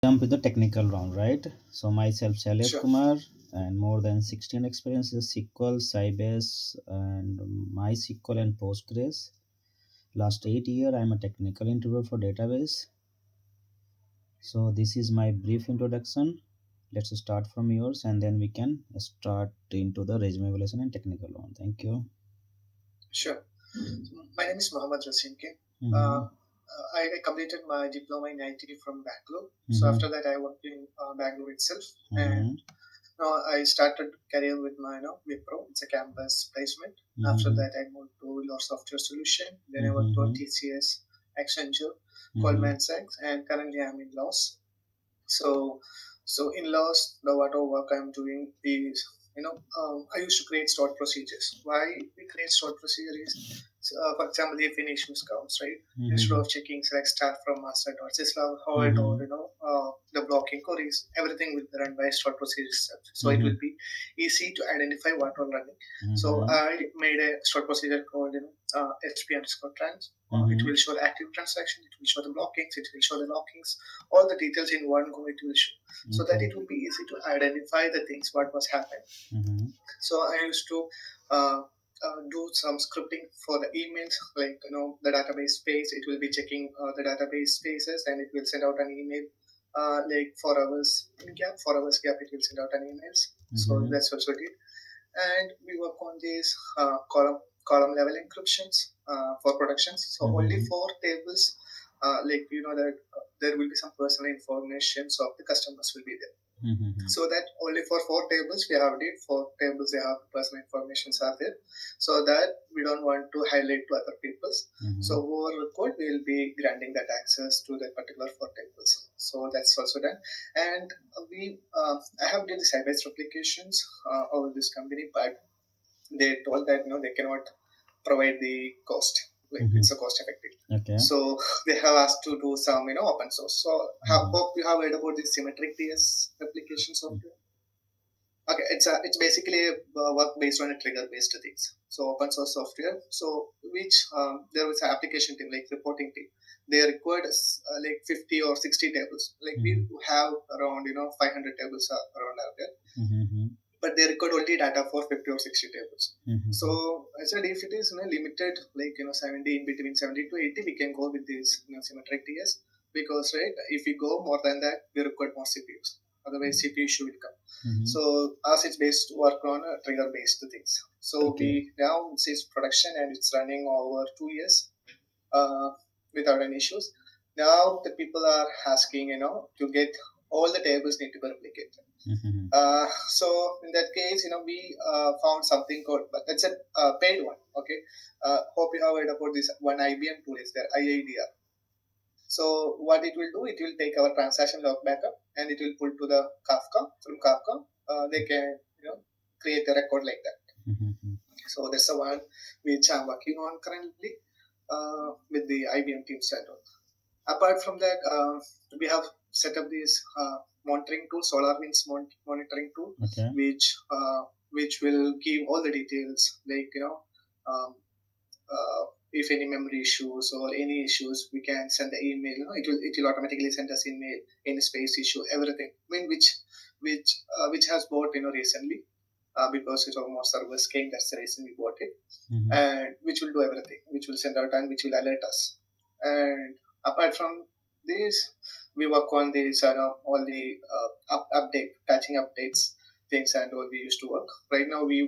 jump with the technical round, right? So myself, Shailesh Sure. Kumar, and more than 16 experiences, SQL, Sybase, and MySQL and Postgres. Last 8 years, I'm a technical interviewer for database. So this is my brief introduction. Let's start from yours, and then we can start into the resume evaluation and technical round. Thank you. Sure. My name is Mohammed Rasimke. Mm-hmm. I completed my diploma in IT from Bangalore. So Mm-hmm. after that, I worked in Bangalore itself, and Mm-hmm. now I started career with my Wipro. It's a campus placement. After Mm-hmm. that, I moved to your software solution. Then I worked on Mm-hmm. TCS, Accenture, Mm-hmm. Goldman Sachs, and currently I'm in laws. So, so in laws, the whatever work I'm doing is, I used to create stored procedures. Why we create stored procedures? So, for example, if any issues comes, right, instead Mm-hmm. of checking select start from master dot syslog, hold, or Mm-hmm. the blocking queries, everything will be run by stored procedures. So it Mm-hmm. will be easy to identify what are running. So Mm-hmm. I made a stored procedure called HP underscore trans. It Mm-hmm. will show the active transaction. It will show the blockings. It will show the lockings, all the details in one go it will show, so that Okay. it will be easy to identify the things what was happening. Mm-hmm. So I used to uh, do some scripting for the emails, like the database space. It will be checking the database spaces, and it will send out an email. Like 4 hours in gap, 4 hours gap, it will send out an emails. So Mm-hmm. that's also it. And we work on these column level encryptions for productions. So only Mm-hmm. for tables, like that there will be some personal information of the customers will be there. Mm-hmm. So that only for four tables we have did, four tables they have personal informations are there, so that we don't want to highlight to other people's. So Mm-hmm. over code we will be granting that access to that particular four tables. So that's also done. And we I have did the site-based applications over this company, but they told that they cannot provide the cost, like Mm-hmm. it's a cost effective. Okay. So they have asked to do some open source. So Mm-hmm. hope you have heard about the symmetric TS application software. Okay, it's basically a work based on a trigger based things. So open source software. So which there was an application team like reporting team. They required like 50 or 60 tables. Like we Mm-hmm. have around 500 tables around out there, Mm-hmm. but they record only data for 50 or 60 tables. So Mm-hmm. I said if it is limited, like 70, in between 70 to 80, we can go with this symmetric TS, because right, if we go more than that, we require more CPUs. Otherwise, CPU issue will come. Mm-hmm. So us, it's based work on trigger based things. So Okay. we now it's production and it's running over 2 years uh, without any issues. Now the people are asking, to get all the tables need to be replicated. Mm-hmm. So in that case, we found something called, but that's a paid one. Okay. Hope you have heard about this one IBM tool is there, IIDR. So what it will do, it will take our transaction log backup and it will pull to the Kafka. From Kafka, they can create a record like that. Mm-hmm. So that's the one which I'm working on currently with the IBM team set. Apart from that, we have set up this monitoring tool, SolarWinds monitoring tool, Okay. which will give all the details, like um, if any memory issues or any issues, we can send the email. It will automatically send us email, any space issue, everything. I mean, which has bought recently, because it's almost servers came. That's the reason we bought it, Mm-hmm. and which will do everything, which will send out and which will alert us. And apart from this, we work on this all the update, patching updates, things and all we used to work. Right now we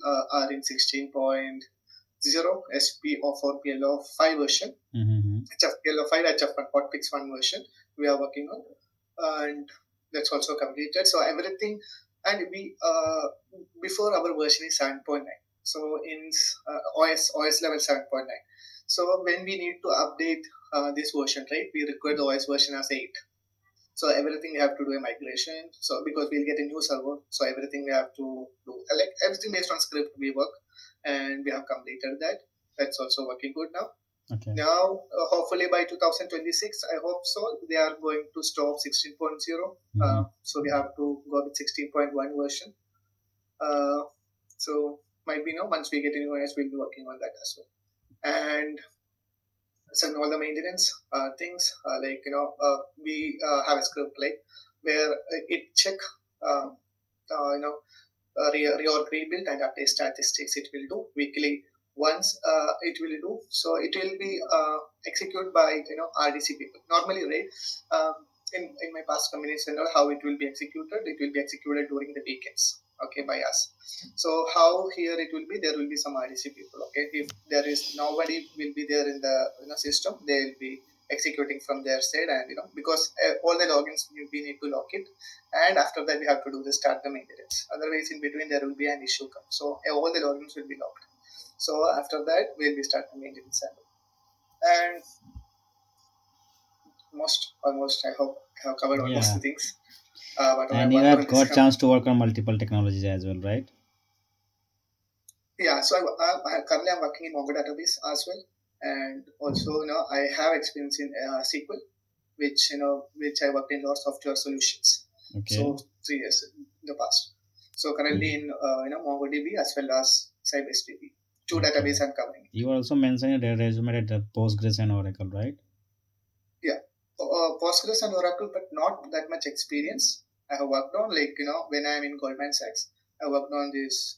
are in 16.0 SP or 4 PLO5 version. Mm-hmm. HFPLO5, HF1 hotfix 1 version we are working on, and that's also completed. So everything, and we before our version is 7.9. So in OS level 7.9. So when we need to update this version, right, we require the OS version as 8. So everything we have to do a migration. So because we'll get a new server, so everything we have to do, like everything based on script we work, and we have completed that. That's also working good now. Okay. Now, hopefully by 2026, I hope so, they are going to stop 16.0. Mm-hmm. So we have to go with 16.1 version. Uh, so might be once we get in OS, we'll be working on that as well. And send all the maintenance things like we have a script like where it check uh, you know reorg rebuild and update statistics it will do weekly once it will do so it will be executed by RDC people normally, right? um, in my past companies and all, how it will be executed, it will be executed during the weekends, okay, by us. So how here it will be, there will be some RDC people, okay. If there is nobody will be there in the system, they will be executing from their side, and because all the logins we need to log it, and after that we have to do the start the maintenance. Otherwise in between there will be an issue come, so all the logins will be locked. So after that we'll be start the maintenance, and almost I hope I have covered almost Yeah, the things what I and you worked had on this got company. chance to work on multiple technologies as well, right? Yeah, so currently I'm working in Mongo database as well, and also I have experience in SQL, which I worked in lots of software solutions. Okay. So 3 years in the past. So currently in MongoDB as well as Sybase DB, two Okay. database I'm covering it. You also mentioned in the resume that the Postgres and Oracle, right? Yeah, Postgres and Oracle, but not that much experience. I have worked on like when I'm in Goldman Sachs, I worked on this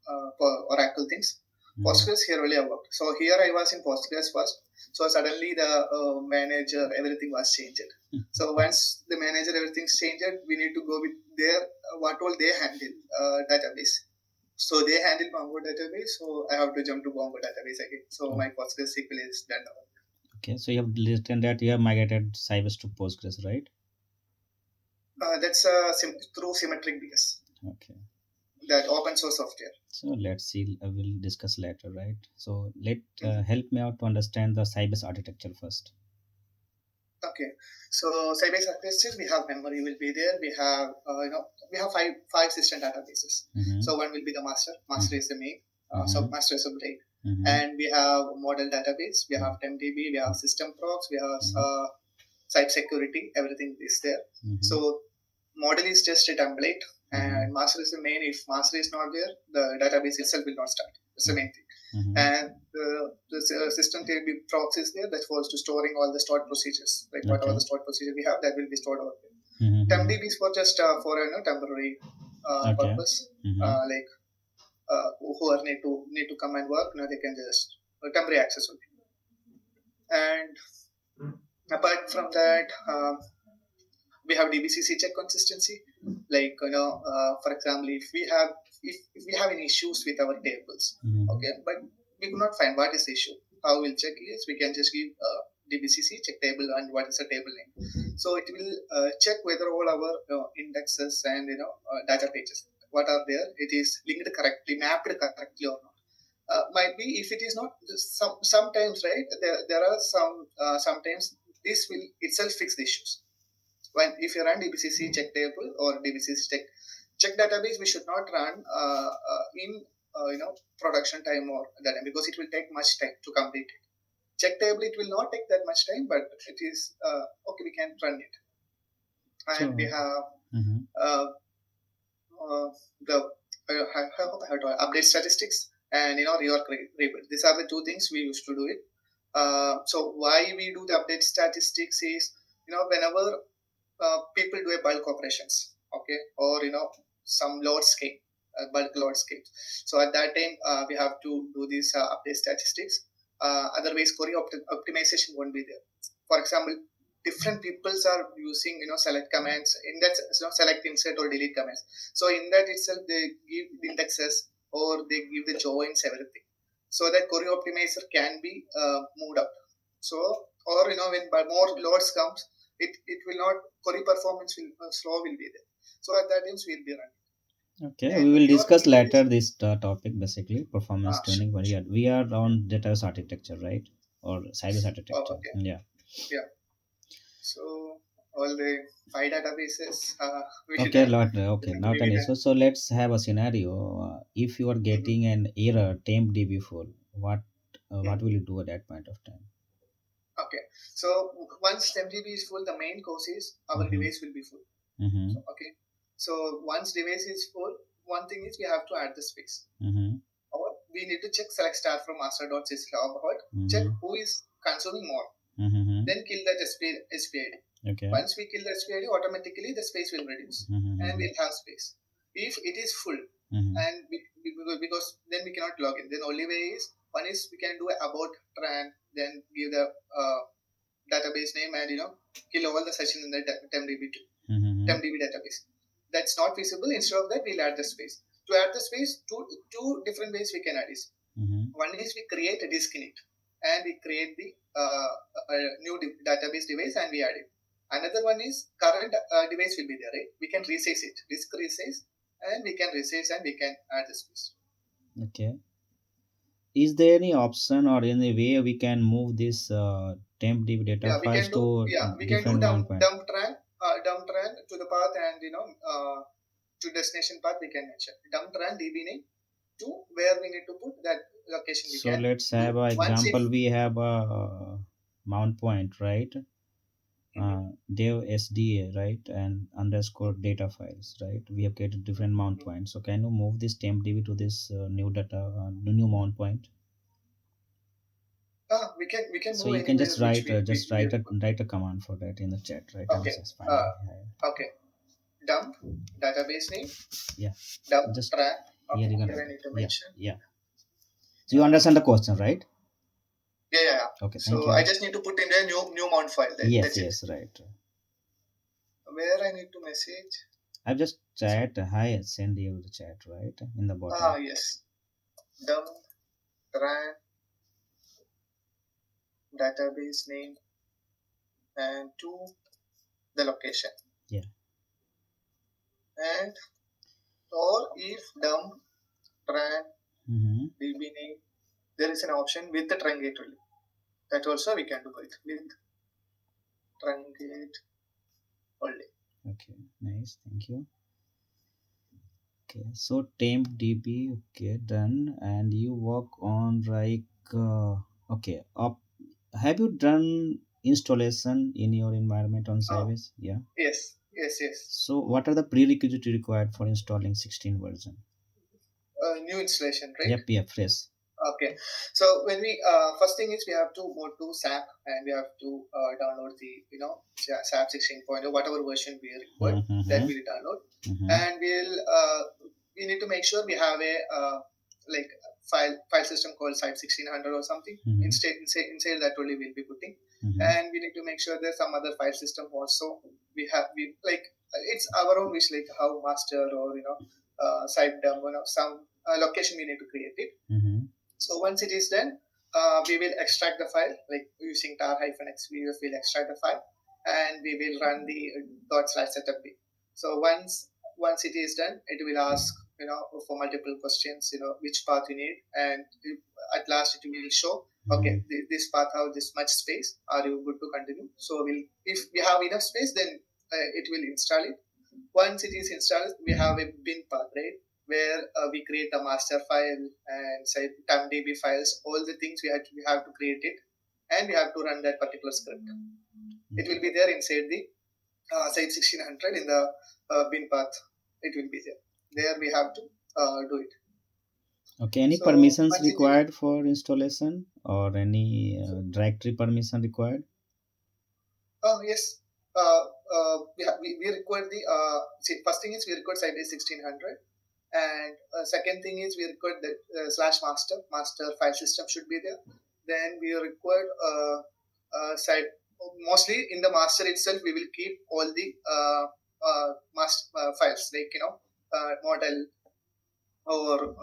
Oracle things. Mm-hmm. Postgres here only I worked. So here I was in Postgres first. So suddenly the manager, everything was changed. So once the manager, everything's changed, we need to go with their what all they handle database. So they handle Mongo database. So I have to jump to Mongo database again. So Oh, my Postgres SQL is done now. okay. So you have listed that you have migrated Sybase to Postgres, right? That's through Symmetric BS, Okay. that open source software. So let's see. We'll discuss later, right? So let Mhm. help me out to understand the Sybase architecture first. Okay, so Sybase architecture, we have memory will be there. We have we have five system databases. Mm-hmm. So one will be the master. Master is the main. Mm-hmm. Submaster is a break. Mm-hmm. And we have model database. We have TempDB. We have system procs. We have Mm-hmm. site security. Everything is there. Mm-hmm. So model is just a template, Mm-hmm. and master is the main. If master is not there, the database itself will not start. That's the main thing. Mm-hmm. And the system will be proxy is there that was to storing all the stored procedures, like whatever Okay. the stored procedure we have, that will be stored over there. Mm-hmm. TempDB is for just for temporary Okay. purpose, Mm-hmm. like who are need to come and work, they can just temporary access will be. And apart from that, we have DBCC check consistency. Like for example, if we have any issues with our tables, Mm-hmm. okay, but we could not find what is the issue. How we'll check is we can just give DBCC check table and what is the table name. So it will check whether all our indexes and data pages what are there, it is linked correctly, mapped correctly or not. Might be if it is not sometimes, right, there are sometimes this will itself fix the issues. When if you run DBCC check table or DBCC check database, we should not run in production time or that time, because it will take much time to complete it. Check table, it will not take that much time, but it is okay. We can run it, and we So. have Mm-hmm. uh, the how to update statistics and reorg rebuild. These are the two things we used to do it. So why we do the update statistics is whenever people do a bulk operations, okay, or some load scale, bulk load scale. So at that time, we have to do these update statistics. Otherwise, query optimization won't be there. For example, different peoples are using select commands. In that, select, insert, or delete commands. So in that itself, they give the indexes or they give the joins, everything. So that query optimizer can be moved up. So, or when more loads comes, it will not, query performance will slow will be there. So at that times we'll be running. Okay, we And will reorg discuss rebuild later is this topic basically performance sure, tuning. But yeah, sure. we are on database architecture, right? Or Sybase Oh, architecture. okay. Yeah. Yeah. So all the five databases we Okay, done. lot. Okay, not an We done. issue. So let's have a scenario. If you are Mm-hmm. getting an error, temp DB full, what Mm. will you do at that point of time? Okay. So once MGB is full, the main cause is our Mm-hmm. device will be full. Mm-hmm. So, okay. So once device is full, one thing is we have to add the space. Mm-hmm. Or we need to check select star from master.syslog. Check Mm-hmm. who is consuming more. Mm-hmm. Then kill that SPID. Okay. Once we kill the SPID, automatically the space will reduce and Mm-hmm. we'll have space. If it is full, Mm-hmm. and because then we cannot log in. Then only way is one is we can do a about tran, then give the database name and kill all the session in the Mm-hmm. temdb database. That's not feasible. Instead of that, we'll add the space. To add the space, two different ways we can add is. Mm-hmm. One is we create a disk in it, and we create the a new database device and we add it. Another one is current device will be there, right? We can resize it, disk resize, and we can resize and we can add the space. Okay. Is there any option or any way we can move this temp DB data Yeah, we files can do. to Yeah, we can do different mount point? dump tran to the path and to destination path. We can mention dump tran db name to where we need to put that location. We So can let's have do a once if. example. We have a mount point, right? Mhm, Dev SDA, right? And underscore data files, right? We have created different mount mhm. points. So can you move this temp DB to this new data, new mount point? We can So move you can anywhere which just we write a command for that in the chat, right? And okay. this is fine. Okay. Dump database name. Yeah. Dump Just track. here Okay. you can Here write I it. need to Yeah, mention. yeah. So you understand the question, right? Yeah. Okay, thank So I you. just need to put in the new mount file. Yes, That's it. yes, right. Where I need to message. I've just chat hi send you the chat, right? In the bottom. Yes. Dump track database name and to the location. Yeah. And or if dump track Mm-hmm. db name, there is an option with the truncate only. That also we can do it with truncate only. Okay, nice, thank you. Okay, so temp db, okay, done. And you work on like okay, up. Have you done installation in your environment on Oh, Sybase? Yeah. yes. So what are the prerequisites required for installing 16 version? New installation, right? Yep, yep, fresh. Okay. So when we first thing is we have to go to SAP and we have to download the SAP 16.0 whatever version we require that Mm-hmm. we'll download, Mm-hmm. and we need to make sure we have a like file system called Site 1600 or something. Mm-hmm. Inside that only we'll be putting, Mm-hmm. and we need to make sure there's some other file system also. We like it's our own wish, like how master or site dump, some location we need to create it. Mm-hmm. So once it is done, we will extract the file like using tar-xvf. We'll extract the file and we will run the ./setup. So once it is done, it will ask for multiple questions. Which path you need, and at last it will show. Okay, Mm-hmm. this path have this much space. Are you good to continue? So if we have enough space, then it will install it. Once it is installed, we have a bin path, right? Where we create the master file and say temdb files, all the things we have to create it, and we have to run that particular script. It will Okay. be there inside the site 1600 in the bin path. It will be there. There we have to do it. Okay, any So permissions once it is, required for installation or any directory permission required? oh yes, we require the first thing is we require Sybase 1600. And second thing is we require the /master file system should be there. Then we require side mostly in the master itself we will keep all the master files like model or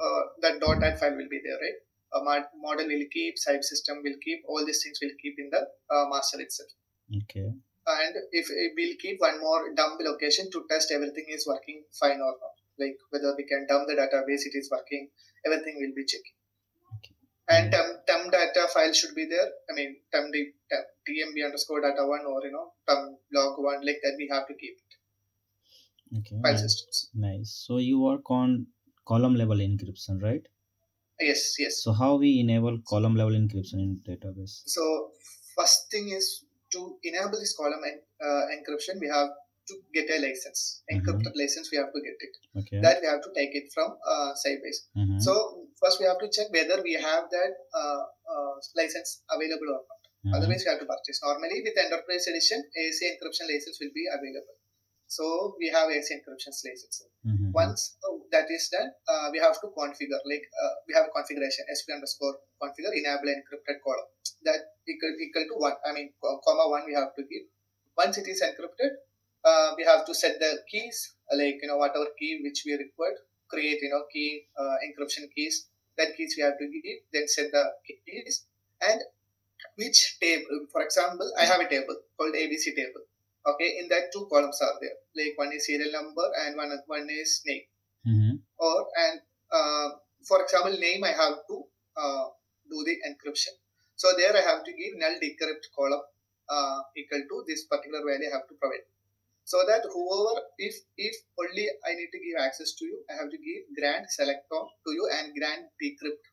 that .NET file will be there, right? Model will keep, side system will keep, all these things will keep in the master itself. Okay. And if we'll keep one more dump location to test everything is working fine or not, like whether we can dump the database, it is working, everything will be checking. Okay. And Nice. temp data file should be there. I mean tmb underscore data one or temp log one, like that we have to keep it. Okay. File Nice. systems. Nice. So you work on column level encryption, right? Yes. So how we enable column level encryption in database? So first thing is to enable this column and encryption, we have to get a license, Mm-hmm. encrypted license. We have to get it. Okay. That we have to take it from Sybase. Mm-hmm. So first we have to check whether we have that license available or not. Mm-hmm. Otherwise, you have to purchase. Normally, with Enterprise Edition, ASE encryption license will be available. So we have ASE encryption license. Mm-hmm. Once that is done, we have to configure. We have a configuration sp underscore configure enable encrypted column that equal to one. I mean, comma one we have to give. Once it is encrypted, we have to set the keys, whatever key which we required. Create key encryption keys. That keys we have to give. Then set the keys and which table. For example, I have a table called ABC table. Okay, in that two columns are there. Like one is serial number and one is name. Mm-hmm. Or and For example, name I have to do the encryption. So there I have to give null decrypt column equal to this particular value I have to provide. So that whoever, if only I need to give access to you, I have to give grant select on to you and grant decrypt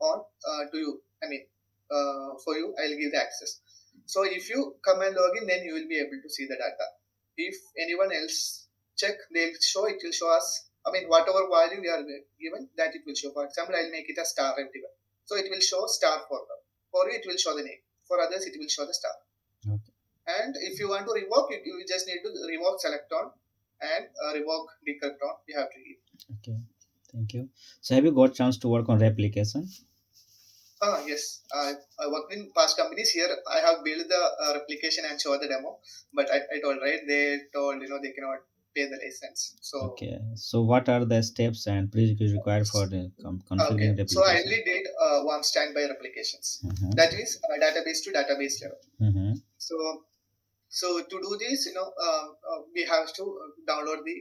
on to you. I mean, for you, I'll give the access. So if you come and log in, then you will be able to see the data. If anyone else check, it will show us. I mean, whatever value we are given, that it will show. For example, I'll make it a star everywhere. So it will show star for them. For you, it will show the name. For others, it will show the star. Okay. And if you want to revoke it, you just need to revoke select on and revoke decrypt on. You have to give. Okay. Thank you. So have you got chance to work on replication? Yes, I worked in past companies. Here, I have built the replication and show the demo. But I told right, they told they cannot pay the license. So Okay. So what are the steps and prerequisites required for the okay, configuring so I replication? only did one standby replications. That Mm-hmm. is database to database level. Mm-hmm. So so to do this, we have to download the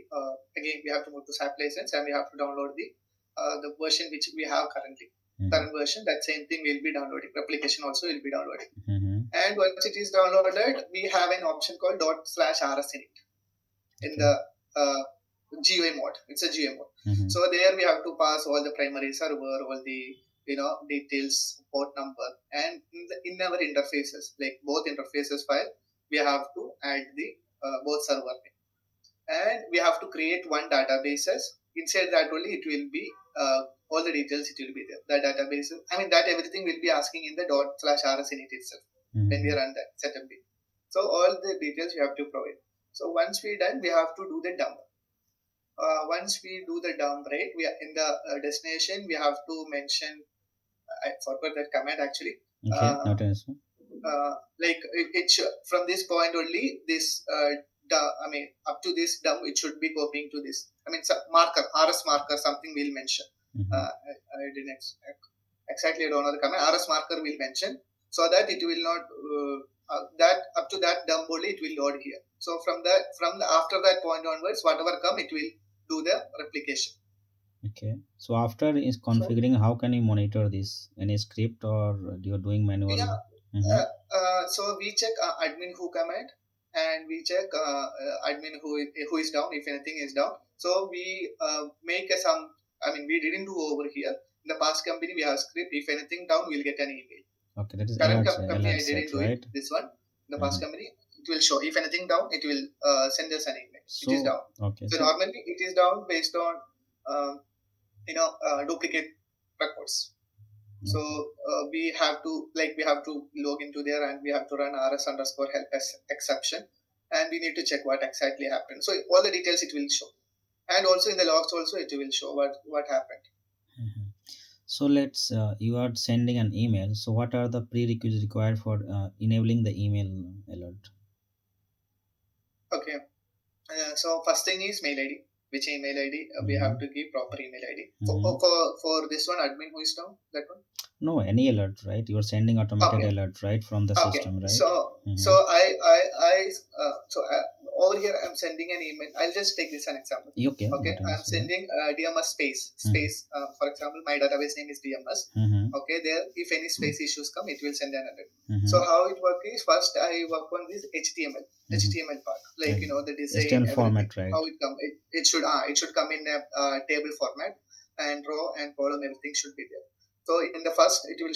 again we have to move to SAP license and we have to download the version which we have currently. Mm-hmm. Current version, that same thing will be downloading. Replication also will be downloading. Mm-hmm. And once it is downloaded, we have an option called ./rs in Okay. the uh, GUI mode. It's a GUI mode. Mm-hmm. So there we have to pass all the primary server, all the details, port number, and in our interfaces, like both interfaces file, we have to add the both server name, and we have to create one databases. Inside that only it will be all the details. It will be there. The database. I mean that everything will be asking in the ./rs init itself when we Mm-hmm. run that setup bit. So all the details you have to provide. So once we done, we have to do the dump. Once we do the dump, right, we are in the destination. We have to mention. I forgot that command actually. Okay. Uh, Not an issue. from this point only, this I mean up to this dump, it should be copying to this. I mean some marker, rs marker, something will mention. Mm-hmm. I didn't exactly, I don't know the command. Rs marker will mention so that it will not that up to that dump only it will load here. So from the after that point onwards, whatever come, it will do the replication. Okay. So after is So configuring, how can you monitor this? Any script or you're doing yeah, manual? Mm-hmm. so we check admin who command, and we check admin who is down, if anything is down. So we make a some. I mean, we didn't do over here. In the past company, we have script. If anything down, we'll get an email. Okay, that is Current alert company, I alert didn't set, do it. right? This one, the past Mm-hmm. company, it will show. If anything down, it will send us an email. It is So down. okay, So so normally, it is down based on duplicate records. So okay. we have to log into there and we have to run rs underscore help exception, and we need to check what exactly happened. So all the details it will show, and also in the logs also it will show what happened. Mhm. So let's you are sending an email. So what are the prerequisites required for enabling the email alert? Okay. So first thing is mail ID. Which email ID we have Mm-hmm. to give proper email ID Mm-hmm. for this one admin who is down, that one. No, any alert, right? You are sending automated Okay. alert, right, from the Okay, system, right? so Mm-hmm. over here I'm sending an email. I'll just take this an example. Okay, Okay, not an I'm issue. Yeah. sending DMS space Mm-hmm. space. For example, my database name is DMS. Mm-hmm. Okay, there if any space issues come, it will send an alert. So Mm-hmm. how it works is first I work on this HTML Mm-hmm. HTML part, like Like the design, HTML everything. format, How right? it should come in a table format, and row and column, everything should be there. So in the first it will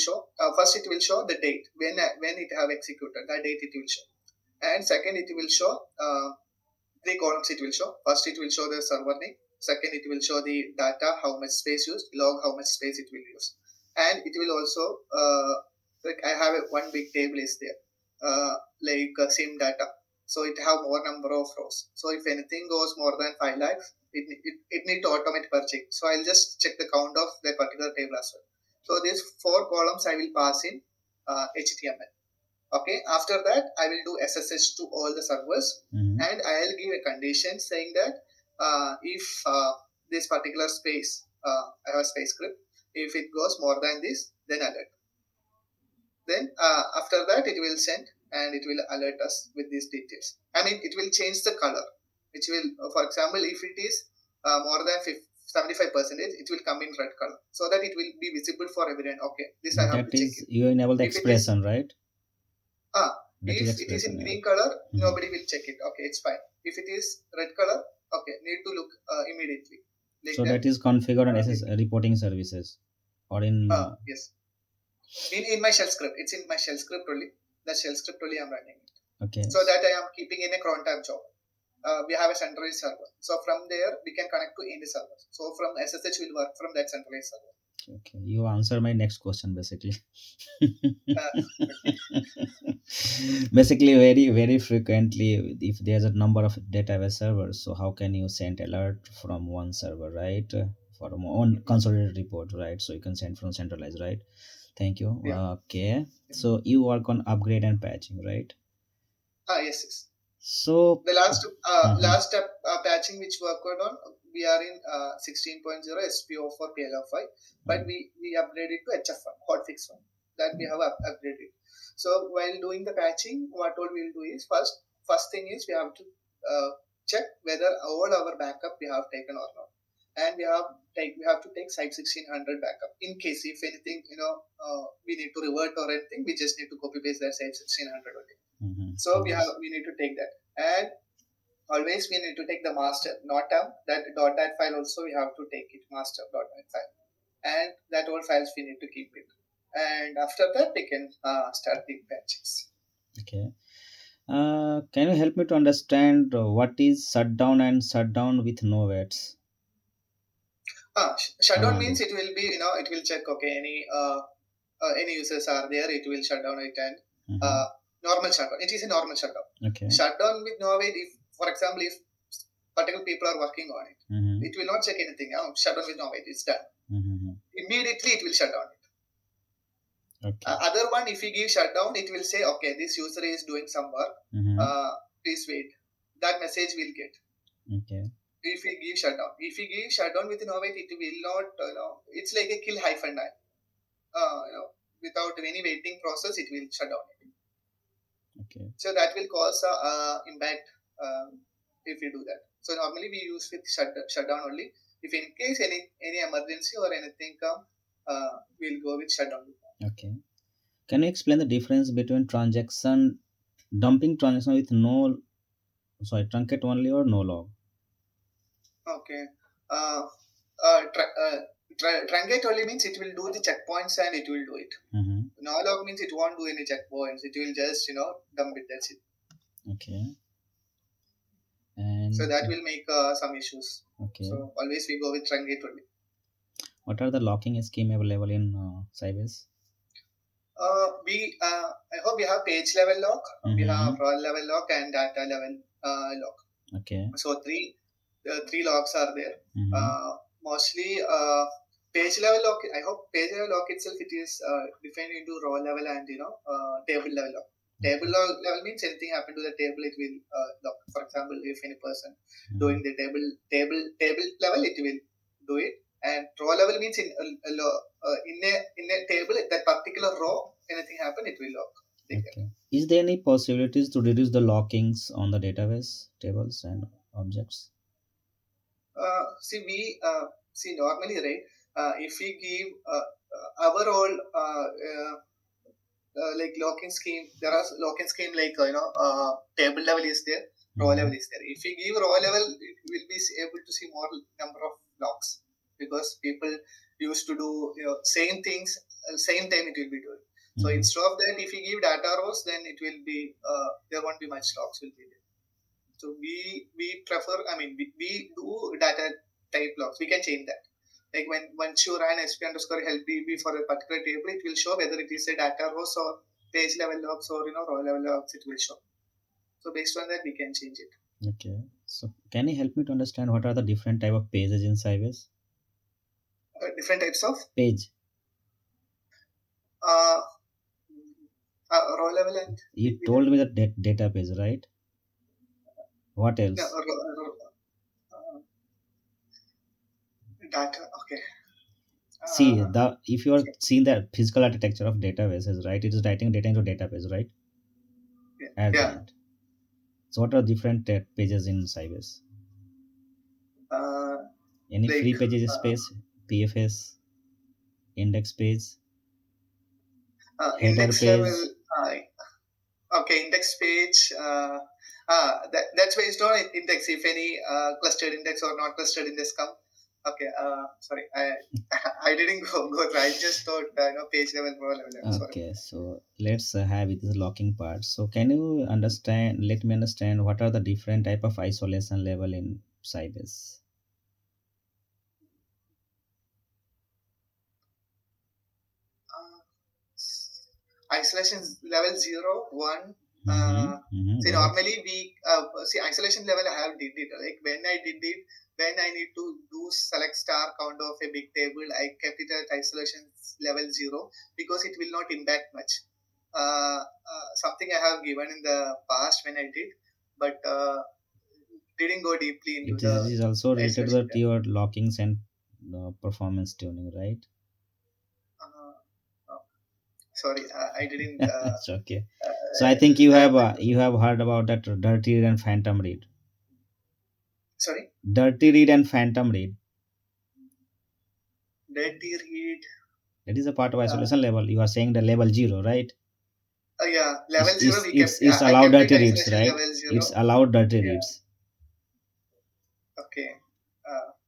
show the date when it have executed, that date it will show, and second it will show three columns. It will show first it will show the server name, second it will show the data, how much space used, log how much space it will use, and it will also like I have one big table is there. SIM data. So it have more number of rows. So if anything goes more than 5 lakhs, it need to automate per check. So I'll just check the count of that particular table as well. So these 4 columns I will pass in HTML. Okay, after that I will do SSH to all the servers, and I'll give a condition saying that if this particular space, I have a space script, if it goes more than this, then alert. Then after that it will send and it will alert us with these details. I mean, it will change the color, which will, for example, if it is more than 75%, it will come in red color, so that it will be visible for everyone. Okay, this I have to That check is, it. you enable the If it is expression, right? That is if it is expression, in yeah. green color, Mhm. nobody will check it. Okay, it's fine. If it is red color, okay, need to look immediately. Like So that. that is configured on It, SS reporting services or in. yes. In my shell script. It's in my shell script only. That shell script only I'm running it. Okay. So that I am keeping in a cron tab job. We have a centralized server. So from there, we can connect to any server. So from SSH will work from that centralized server. Okay, you answer my next question basically. Okay. Basically, very frequently, if there's a number of database servers, so how can you send alert from one server, right? From one consolidated report, right? So you can send from centralized, right? Thank you. Yeah. Okay, so you work on upgrade and patching, right? Yes, yes. So. The Mhm. last step patching which we worked on, we are in 16.0 SPO for PLF5, but we upgraded to HF1 hotfix one, that we have upgraded. So while doing the patching, what all we'll do is first thing is we have to check whether all our backup we have taken or not, and we have to take Site 1600 backup in case if anything we need to revert or anything, we just need to copy paste that Site 1600 only. Mhm. So Yes. we need to take that, and always we need to take the master, not that .dat file also we have to take it, master .dat file, and that all files we need to keep it, and after that we can start the patches. Okay. Can you help me to understand what is shutdown and shutdown with no wets? Shutdown The. means it will be, it will check, okay, any users are there, it will shut down it, and Mhm. uh, normal shutdown, it is a normal shutdown. Okay. Shutdown with no wait, if for example if particular people are working on it, Mhm. it will not check anything. Shutdown with no wait, it's done Mhm. immediately, it will shut down. Okay. Other one, if you give shutdown, it will say, okay, this user is doing some work. Mhm. Please wait. That message will get. Okay. If you give shutdown with innovate, it will not. It's like a kill hyphen die. Without any waiting process, it will shut down. Okay. So that will cause a impact if you do that. So normally we use with shutdown only. If in case any emergency or anything come, we'll go with shutdown. Okay. Can you explain the difference between transaction dumping transaction with no, sorry, truncate only or no log? Okay. Uh, Truncate only means it will do the checkpoints and it will do it. Mm-hmm. No log means it won't do any checkpoints. It will just dump it. That's it. Okay. So And that will make some issues. okay, So always we go with truncate only. what are the locking scheme available in Sybase? I hope we have page level lock, we have Mm-hmm. raw level lock, and data level lock. Okay. So three locks are there. Mm-hmm. Mostly page level lock. I hope page level lock itself it is defined into row level and table level lock. Table Okay. level means anything happen to the table, it will lock. For example, if any person Mm-hmm. doing the table level, it will do it. And row level means in a table that particular row, anything happen, it will lock. Like that. Okay. Is there any possibilities to reduce the lockings on the database tables and objects? See normally, right? If we give our all like locking scheme, there are locking scheme like table level is there, row Mm-hmm. level is there. If we give row level, it will be able to see more number of locks, because people used to do same things same time it will be doing. So Mm-hmm. instead of that, if we give data rows, then it will be there won't be much locks will be there. So we prefer. I mean, we do data type logs. We can change that. Like when once you run sp underscore help db for a particular table, it will show whether it is a data rows or page level logs or row level logs it will show. So based on that we can change it. Okay. So can you help me to understand what are the different type of pages in Sybase? Different types of Page. uh, row level and You did we told level? me that database, right? What No, else? data. Okay. See, Uh, the if you are seeing the physical architecture of databases, right? It is writing data into database, right? yeah. At the Yeah. end. So what are different pages in Sybase? Uh, Any like free pages space, PFS, index page, header index level. page. Uh, okay, index page. That's based on index. If any clustered index or not clustered index come. Okay. Sorry, I I didn't go through. I just thought page level, row level. I'm sorry. Okay, so let's have it this locking part. So can you understand? Let me understand what are the different type of isolation level in Sybase. Uh, Isolation level 0, 1. Mm-hmm. Mm-hmm. See, Go ahead. normally we see isolation level. I have did it like when I did it, when I need to do select star count of a big table, I kept it at isolation level 0 because it will not impact much. Something I have given in the past when I did, but didn't go deeply into It is the also related to isolation that your lockings and performance tuning, right? level. Sorry, I didn't. It's okay. So I think you have heard about that dirty read and phantom read. Sorry, Dirty read and phantom read. dirty read. That is a part of Uh, isolation level. You are saying the level zero, right? yeah, It's level 0 it's we it's, kept. it's I allowed kept it dirty reads, isolation right? level It's 0. allowed dirty Yeah. reads. Okay.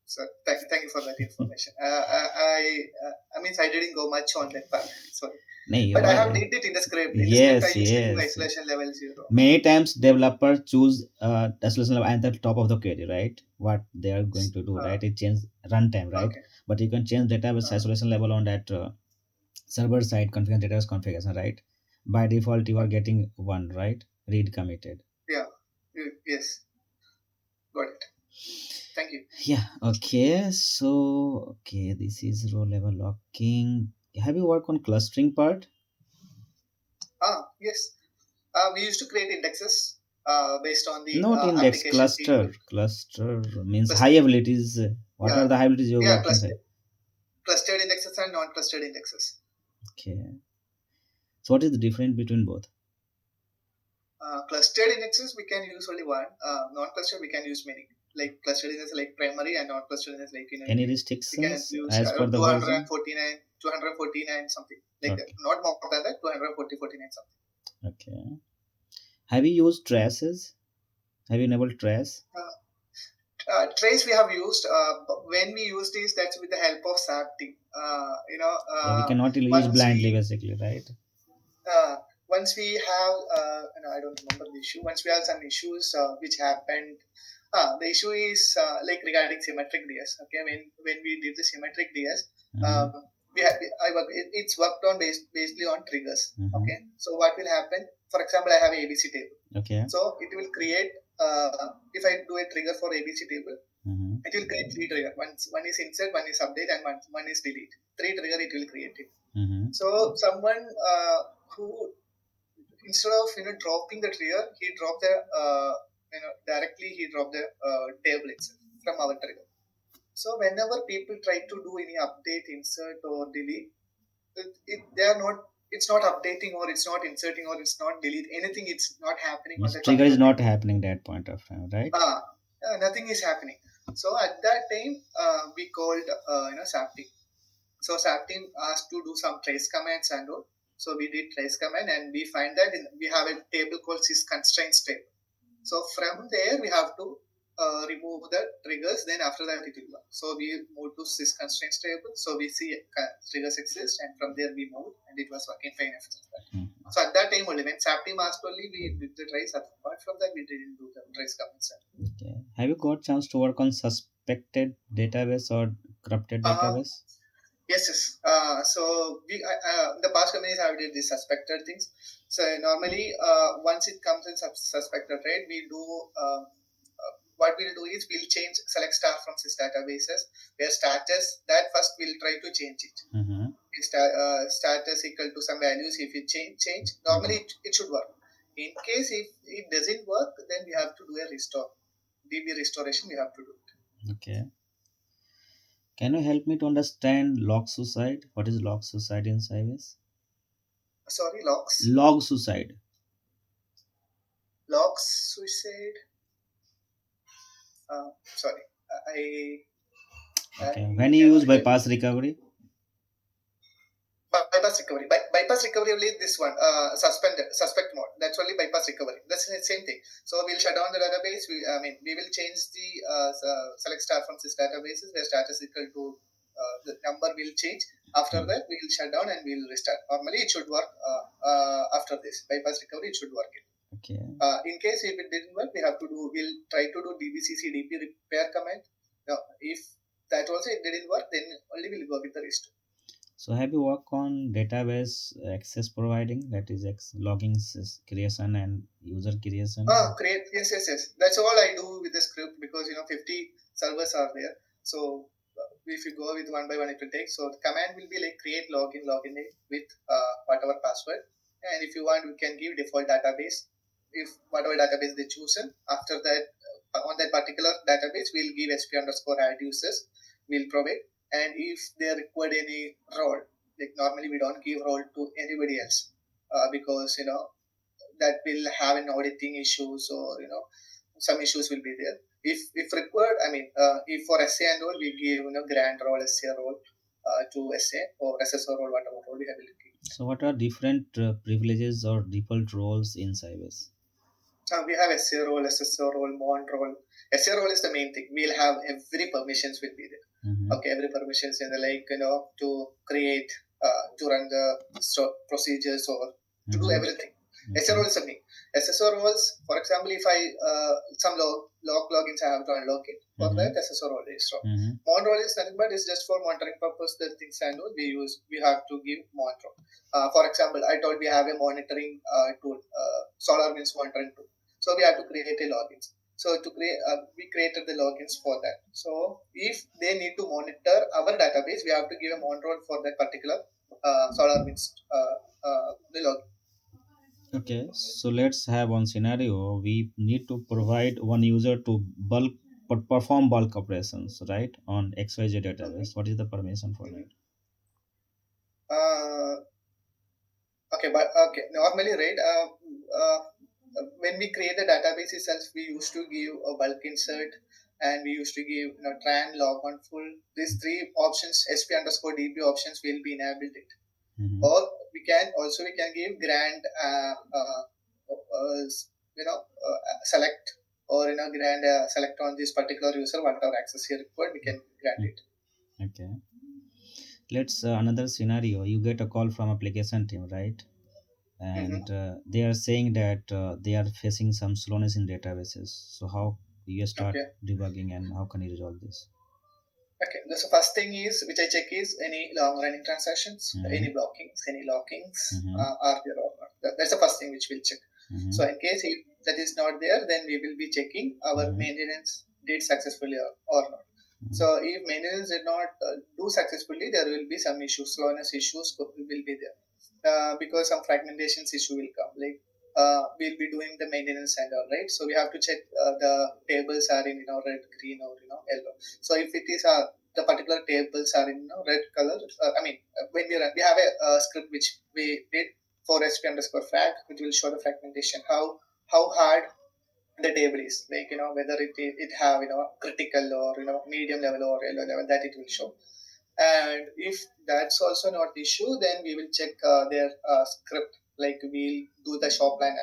So thank you for that information. I mean I didn't go much on that part. Sorry, No, but I have did it in the script. In the script, I yes, used to give yes. isolation level 0. Many times developers choose isolation level at the top of the query, right? What they are going to do, Uh, right? It change runtime, right? okay. But you can change database Uh, isolation level on that server side configure database configuration, right? By default, you are okay. getting one, right? Read committed. Yeah. Yes. Got it. Thank you. Yeah. Okay. So okay, this is row level locking. Have you worked on clustering part? Yes. We used to create indexes based on the Not index, application cluster. table. Cluster means high Cluster. abilities. What Yeah. are the high abilities you Yeah. work inside? Clustered indexes and non-clustered indexes. Okay. So what is the difference between both? Clustered indexes we can use only one. Non-clustered we can use many. Like clustered indexes like primary and non-clustered indexes like Any unary. We can restrictions use as per the version? 249, 249 something like that. Okay. Not more than that. 240, 49 something. Okay. Have you used traces? Have you enabled trace? Trace we have used. But when we use these, that's with the help of SAP team. Yeah, we cannot use Once blindly we basically, right? uh, once we have, I don't remember the issue. Once we have some issues which happened, the issue is like regarding symmetric DS. Okay, when we did the symmetric DS, Mm-hmm. um, it's worked on basically on triggers. Mm-hmm. Okay, so what will happen? For example, I have a ABC table. Okay. So it will create. If I do a trigger for ABC table, Mm-hmm. it will create three trigger. One is insert, one is update, and one is delete. Three trigger it will create it. Mm-hmm. So someone who instead of dropping the trigger, he dropped the directly he dropped the table itself from our trigger. So whenever people try to do any update, insert or delete, they are not. It's not updating or it's not inserting or it's not delete anything. It's not happening on Means that trigger is particular not table. happening that point of time, right? Nothing is happening. So at that time, we called SAP team. So SAP team asked to do some trace commands and all. So we did trace command and we find that we have a table called sys constraints table. So from there we have to remove the triggers. Then after that it will work. So we moved to sys constraints table. So we see triggers exist and from there we moved and it was working fine after that. Mhm. So at that time only when SAP team asked only we did the trace. Apart from that we didn't do the trace commands. Okay. Have you got chance to work on suspected database or corrupted Uh, database? Yes, yes. So the past companies have did these suspected things. So normally, once it comes in suspected, right, we do what we'll do is we'll change select star from sys databases where status that first we'll try to change it. Mm-hmm. Status equal to some values. If it change normally it should work. In case if it doesn't work, then we have to do a restore. DB restoration we have to do it. Okay. Can you help me to understand log suicide? What is log suicide in Sybase? Sorry, logs. Log suicide. Logs suicide. Sorry, I Okay. I When you cannot use help. bypass recovery. Bypass recovery. Bypass recovery only this one. Suspect mode. That's only bypass recovery. That's the same thing. So we'll shut down the database. We will change the select star from this databases where status equal to the number will change. After Hmm. that, we will shut down and we'll restart. Normally, it should work after this bypass recovery. It should work. Okay. In case if it didn't work, we'll try to do dbcc dp repair command. Now, if that also it didn't work, then only we'll go with the restore. So have you worked on database access providing, that is logging creation and user creation? Create. Yes, yes, yes. That's all I do with the script because 50 servers are there. So if you go with one by one, it will take. So the command will be like create login name with whatever password. And if you want, we can give default database. If whatever database they chosen, after that, on that particular database, we'll give sp underscore add users. We'll provide. And if they require any role, like normally we don't give role to anybody else because that will have an auditing issues or some issues will be there. If required, if for SA and all we give grant role, SA role to SA or SSO role, whatever role we have will give. So what are different privileges or default roles in Sybase? We have SA role, SSO role, Mon role. SA role is the main thing. We'll have every permissions will be there. Mm-hmm. Okay, every permissions in the like to create, to run the procedures or to do Mm-hmm. everything. SA Okay. role is a me. SSO roles, for example, if I some logins I have to unlock it. For Mm-hmm. that, SSO role is strong. Mm-hmm. Mon role is nothing but it's just for monitoring purpose. The things I know we have to give Mon role. For example, I told we have a monitoring tool, SolarWinds monitoring tool. So we have to create a logins. So we created the logins for that. So if they need to monitor our database, we have to give a mon role for that particular SolarWinds the login. Okay, so let's have one scenario. We need to provide one user to perform bulk operations, right, on XYZ Mhm. database. What is the permission for that? Uh, okay, but okay, normally, right? When we create the database itself, we used to give a bulk insert, and we used to give tran log on full. These three options, sp underscore db options, will be enabled. Mm-hmm. Or we can give grant select or grant select on this particular user whatever access he required we can grant it. Okay. Let's another scenario. You get a call from application team, right? Mm-hmm. And they are saying that they are facing some slowness in databases. So how you start Okay. debugging and how can you resolve this? Okay, so first thing is which I check is any long running transactions, Mm-hmm. any blockings, any lockings Mm-hmm. are there or not. That's the first thing which we'll check. So Mm-hmm. in case if that is not there, then we will be checking our Mm-hmm. maintenance did successfully or not. So if maintenance did not do successfully, there will be some issues, slowness issues will be there because some fragmentations issue will come. Like we'll be doing the maintenance and all right. So we have to check the tables are in red, green, or yellow. So if it is the particular tables are in red color, when we have a script which we did for sp underscore frag, which will show the fragmentation how hard the table is like whether it have critical or medium level or low level that it will show. And if that's also not the issue, then we will check their script, like we'll do the shop line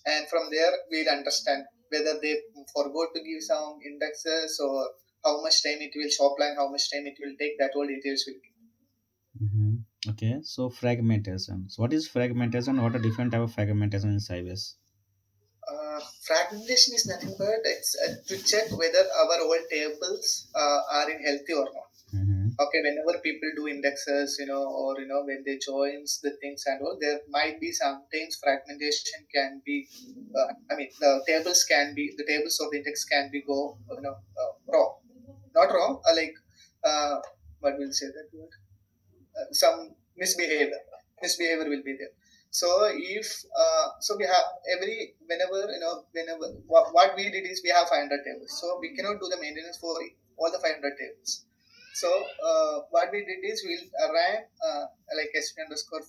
and from there we'll understand whether they forgot to give some indexes or how much time it will shop line, how much time it will take, that all details will give. Mm-hmm. Okay, so fragmentation. So what is fragmentation? What are different type of fragmentation in Sybase? Fragmentation is nothing but it's to check whether our old tables are in healthy or not. Okay, whenever people do indexes, or when they joins the things and all, there might be sometimes fragmentation can be. I mean, the tables of the index can be go wrong, not wrong, what will say that word? Some misbehavior will be there. So if we have every whenever what we did is we have 500 tables, so we cannot do the maintenance for all the 500 tables. So what we did is we'll ran like sp underscore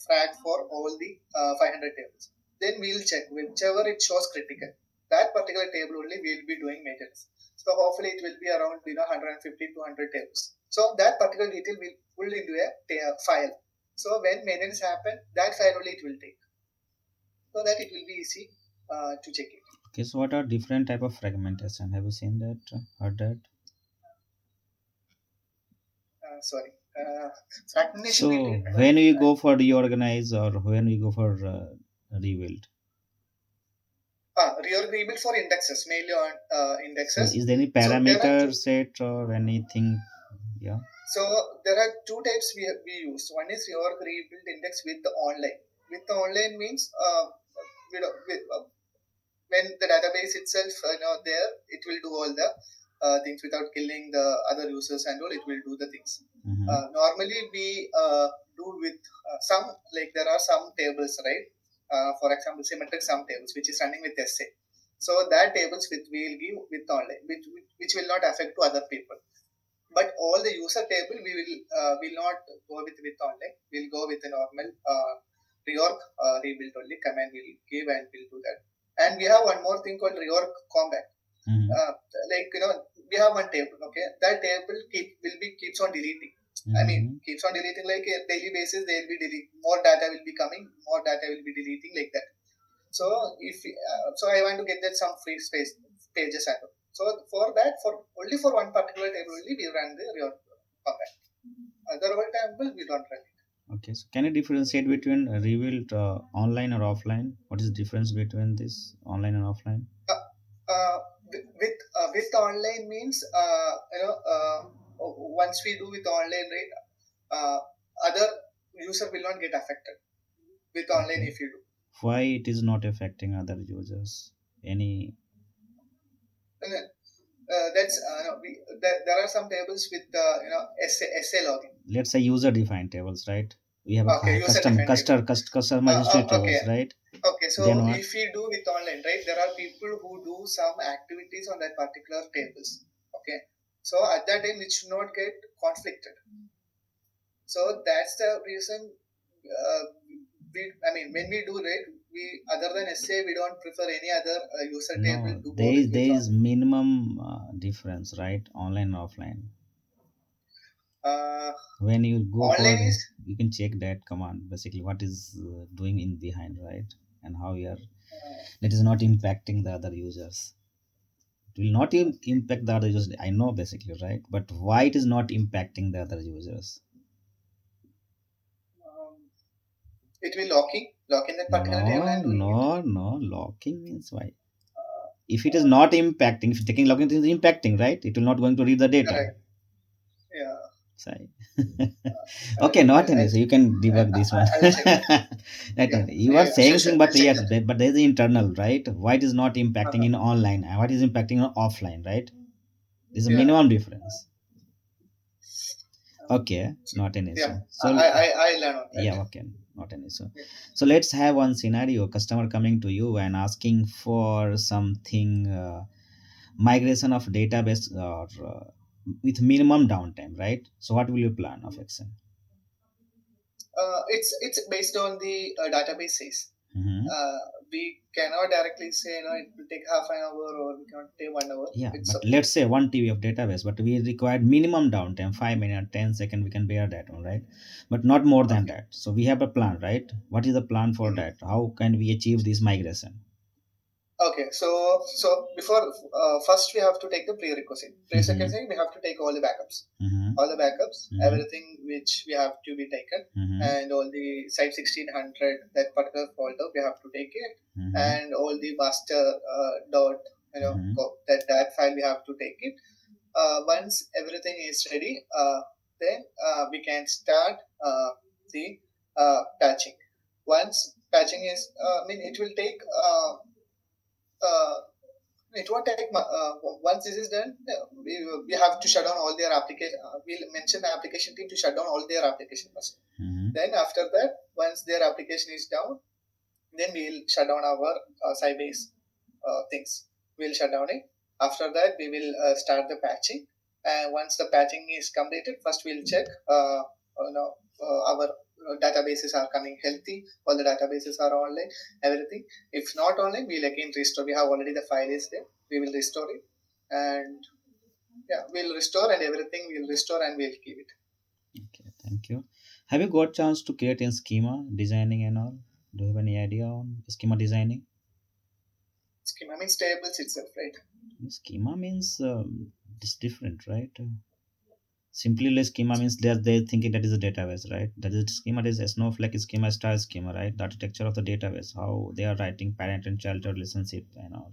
frag for all the 500 tables. Then we'll check whichever it shows critical, that particular table only we'll be doing maintenance. So hopefully it will be around 150 to 100 tables. So that particular detail will pull into a file. So when maintenance happen, that file only it will take, so that it will be easy to check it. Okay, so what are different type of fragmentation? Have you seen that? Heard that? Sorry, fragmentation will So when we go for reorganize or when we go for rebuild, reorganizable for indexes, mainly on so indexes. is there any So there are parameter two. set or anything? Yeah. So there are two types we use. One is reorg rebuild index with the online. With the online means we, don't- we, when the database itself there, it will do all the things without killing the other users and all, it will do the things. Mm-hmm. Normally we do with some, like there are some tables, right? For example, symmetric sum tables which is running with SA. So that tables with we will give with online, which will not affect to other people. But all the user table we will not go with online. We'll go with a normal reorg rebuild only command will give, and we'll do that. And we have one more thing called reorg combat. Mm-hmm. Uh, like we have one table. Okay, that table will be keeps on deleting. I mean, Mm-hmm. keeps on deleting like a daily basis. They will be deleting more data will be coming, more data will be deleting like that. So if so, I want to get that some free space pages and all. So for that, for only for one particular table only, we run the reorg combat. Other table we don't run it. Okay, so can you differentiate between rebuild online or offline? What is the difference between this online and offline? Uh, uh, with online means once we do with online, right, other user will not get affected with online Okay. if you do. Why it is not affecting other users? Any? And then, that's no, there are some tables with SA login. Let's say user defined tables, right? We have a Okay, user custom defined table. customized history Okay, tables, right? okay. Then So what? if we do with online, right, there are people who do some activities on that particular tables. Okay, so at that time it should not get conflicted. So that's the reason. I mean, when we do it, we other than SA, we don't prefer any other user table No, to go there with is online. minimum difference, right? Online and offline. Uh, When you go for, online is you can check that command basically what is doing in behind, right? And how you are. That is not impacting the other users. It will not impact the other users. I know basically, right? But why it is not impacting the other users? um, it will lock in that particular table No, and doing it. no, no. Locking means why? If it is not impacting, if taking login is impacting, right? It will not going to read the data. Correct. Yeah. Sorry. I'll, Okay, not an I'll, issue. You can debug this one. I'll check. Not Yeah. an- you are Yeah. Sure. saying Sure. something, I'll but check yes, that. but there is the internal, right? Why it is not impacting Uh-huh. in online and what is impacting on offline, right? There's a Yeah. minimum difference. Um, Okay, not an yeah. issue. I, So I I learn on that. yeah, okay, not an issue. Yeah. So let's have one scenario: customer coming to you and asking for something, migration of database or with minimum downtime, right? So what will you plan of action? It's based on the database says. Hmm. Uh, we cannot directly say it will take half an hour or we cannot take 1 hour. Yeah, It's but let's say 1 TB of database, but we required minimum downtime, 5 minutes, 10 seconds. We can bear that one, right? But not more than okay. that. So we have a plan, right? What is the plan for Mhm. that? How can we achieve this migration? Okay, so before first we have to take the prerequisite. Mm-hmm. Prerequisite we have to take Mm-hmm. all the backups, Mm-hmm. everything which we have to be taken, Mm-hmm. and all the site 1600 that particular folder we have to take it, Mm-hmm. and all the master dot Mm-hmm. that file we have to take it. Once everything is ready, then we can start the patching. Once patching is, I mean, it will take. Uh, it won't take. Once this is done, we have to shut down all their application. We'll mention the application team to shut down all their application first. Mhm. Then after that, once their application is down, then we'll shut down our Sybase things. We'll shut down it. After that, we will start the patching. And once the patching is completed, first we'll check our databases are coming healthy, all the databases are online, everything. If not online, we'll again restore. We have already the file is there. We will restore it, and yeah, we'll restore and everything. We'll restore and we'll keep it. Okay, thank you. Have you got chance to create in schema designing and all? Do you have any idea on schema designing? Schema means tables itself, right? Schema means it's different, right? Simply like schema means they're thinking that is a database, right? That is schema is a snowflake schema style schema, right? The architecture of the database, how they are writing parent and child relationship and all.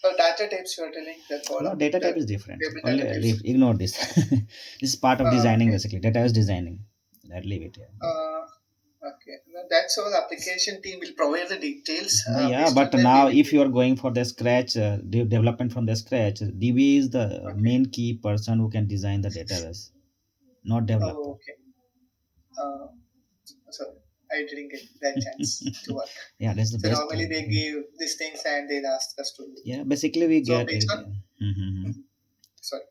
So data types you are telling that No, column, data type that is different. table Only data types. ignore this. This is part of designing Okay. basically. Database designing. That leave it here. Uh, okay. Now, that's how the application team will provide the details. No, yeah, Based but on that, we now will if give. you are going for the scratch development from the scratch, DB is the Okay. main key person who can design the database, not developer. Oh, okay. Uh, so I didn't get that chance to work. Yeah, that's the So best normally thing. they give these things and they ask us to do. Yeah, basically we So get based it. on. Mhm. Mhm. Sorry.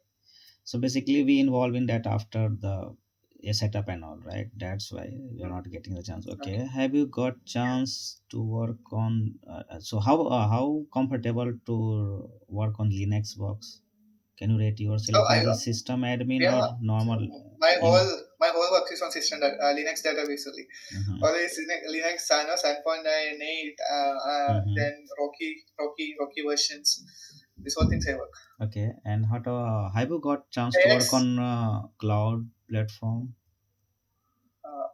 So basically we involve in that after the setup and all, right? That's why you're Mm. not getting the chance. Okay, Okay. have you got chance to work on? So how comfortable to work on Linux box? Can you rate Oh, yourself I as a system admin yeah. or normal My user? whole work is on system Linux database only. Mm-hmm. Always Linux, 7.98, Mm-hmm. then Rocky versions. These all things I work. Okay, and how to, have you got chance to work Linux, on cloud platform? uh,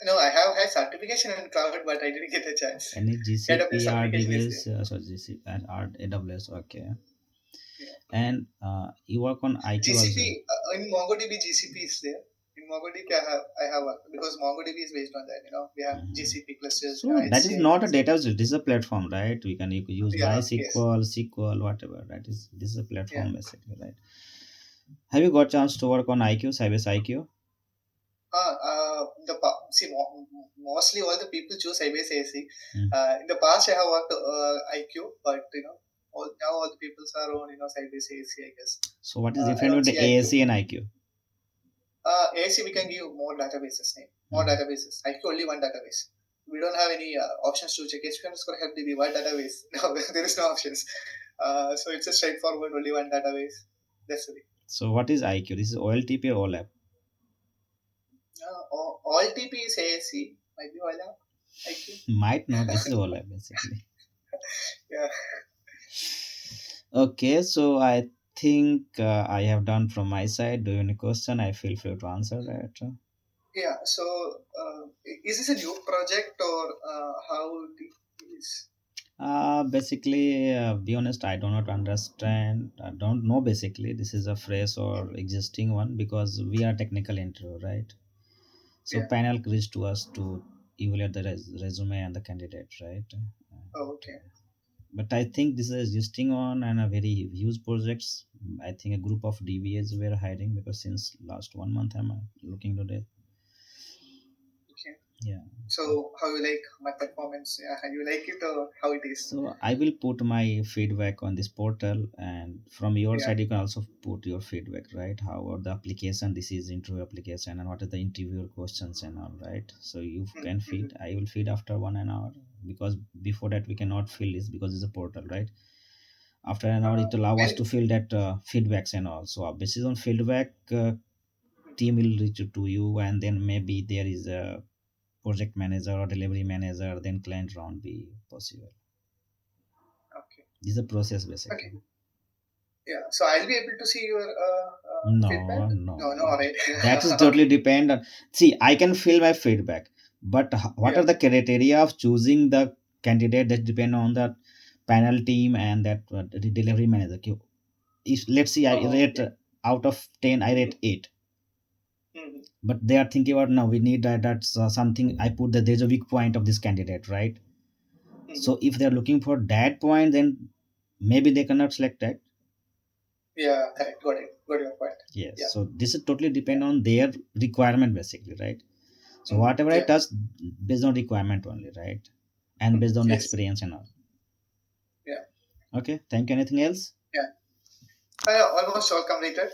no, I have had certification in cloud, but I didn't get a chance. Any AWS GCP, certification is there. RDBS, sorry, GCP and AWS? Okay, Yeah. and you work on IQ also. GCP in MongoDB, GCP is there. In MongoDB, I have worked because MongoDB is based on that. We have Mhm. GCP clusters, So that is HCI not a clusters. database. This is a platform, right? You can use Yeah. Yes. MySQL, SQL, whatever. That is this is a Yeah. platform basically, right? Have you got chance to work on IQ, Sybase IQ? See, mostly all the people choose Sybase ASE. Mm. In the past, I have worked IQ, but now all the people are on Sybase ASE, I guess. So what is I different don't with the see IQ. ASE and IQ? ASE we can give more databases name, more Mhm. databases. IQ only one database. We don't have any options to check HQL score help DB one database. No, there is no options. So it's a straightforward only one database. That's it. So what is IQ? This is OLTP or OLAP? All TP is ASE. Might be all IQ. Might not. This is OLAP basically. Yeah. Okay, so I think I have done from my side. Do you have any question? I feel free to answer that. Yeah. So, is this a new project or how it is? Basically, be honest, I do not understand. I don't know. Basically, this is a phrase or existing one because we are technical interview, right? So Yeah. panel reached to us to evaluate the resume and the candidate, right? Oh, okay. But I think this is existing on and a very huge projects. I think a group of DBAs were hiring because since last 1 month I'm looking to that. Okay. Yeah. So, how you like my performance? Yeah, how you like it or how it is? So I will put my feedback on this portal, and from your Yeah. side, you can also put your feedback, right? How about the application? This is interview application, and what are the interviewer questions and all, right? So you can Mm-hmm. feed. I will feed after 1 hour because before that we cannot fill this because it's a portal, right? After an hour, it allow us And to fill that feedbacks and all. So based on feedback, team will reach to you, and then maybe there is a project manager or delivery manager. Then client round be possible. okay. This is a process basically. Okay. Yeah. So I'll be able to see your feedback. No, No, no, no. right. That is totally Okay. depend on. See, I can fill my feedback, but what Yeah. are the criteria of choosing the candidate that depend on the panel team and that the delivery manager. Okay, if let's see I Oh, rate okay. out of 10 I rate Mm-hmm. 8, Mm-hmm. but they are thinking about now we need that's something I put that there's a weak point of this candidate, right? Mm-hmm. So if they're looking for that point, then maybe they cannot select that. Yeah, correct. Got it. Got your point. Yes, Yeah. so this is totally Yeah. depend on their requirement basically, right? So Mm-hmm. whatever I Yeah. touch based on requirement only, right? And based on Yes. experience and all. Yeah. Okay, thank you. Anything else? Yeah. Almost all completed.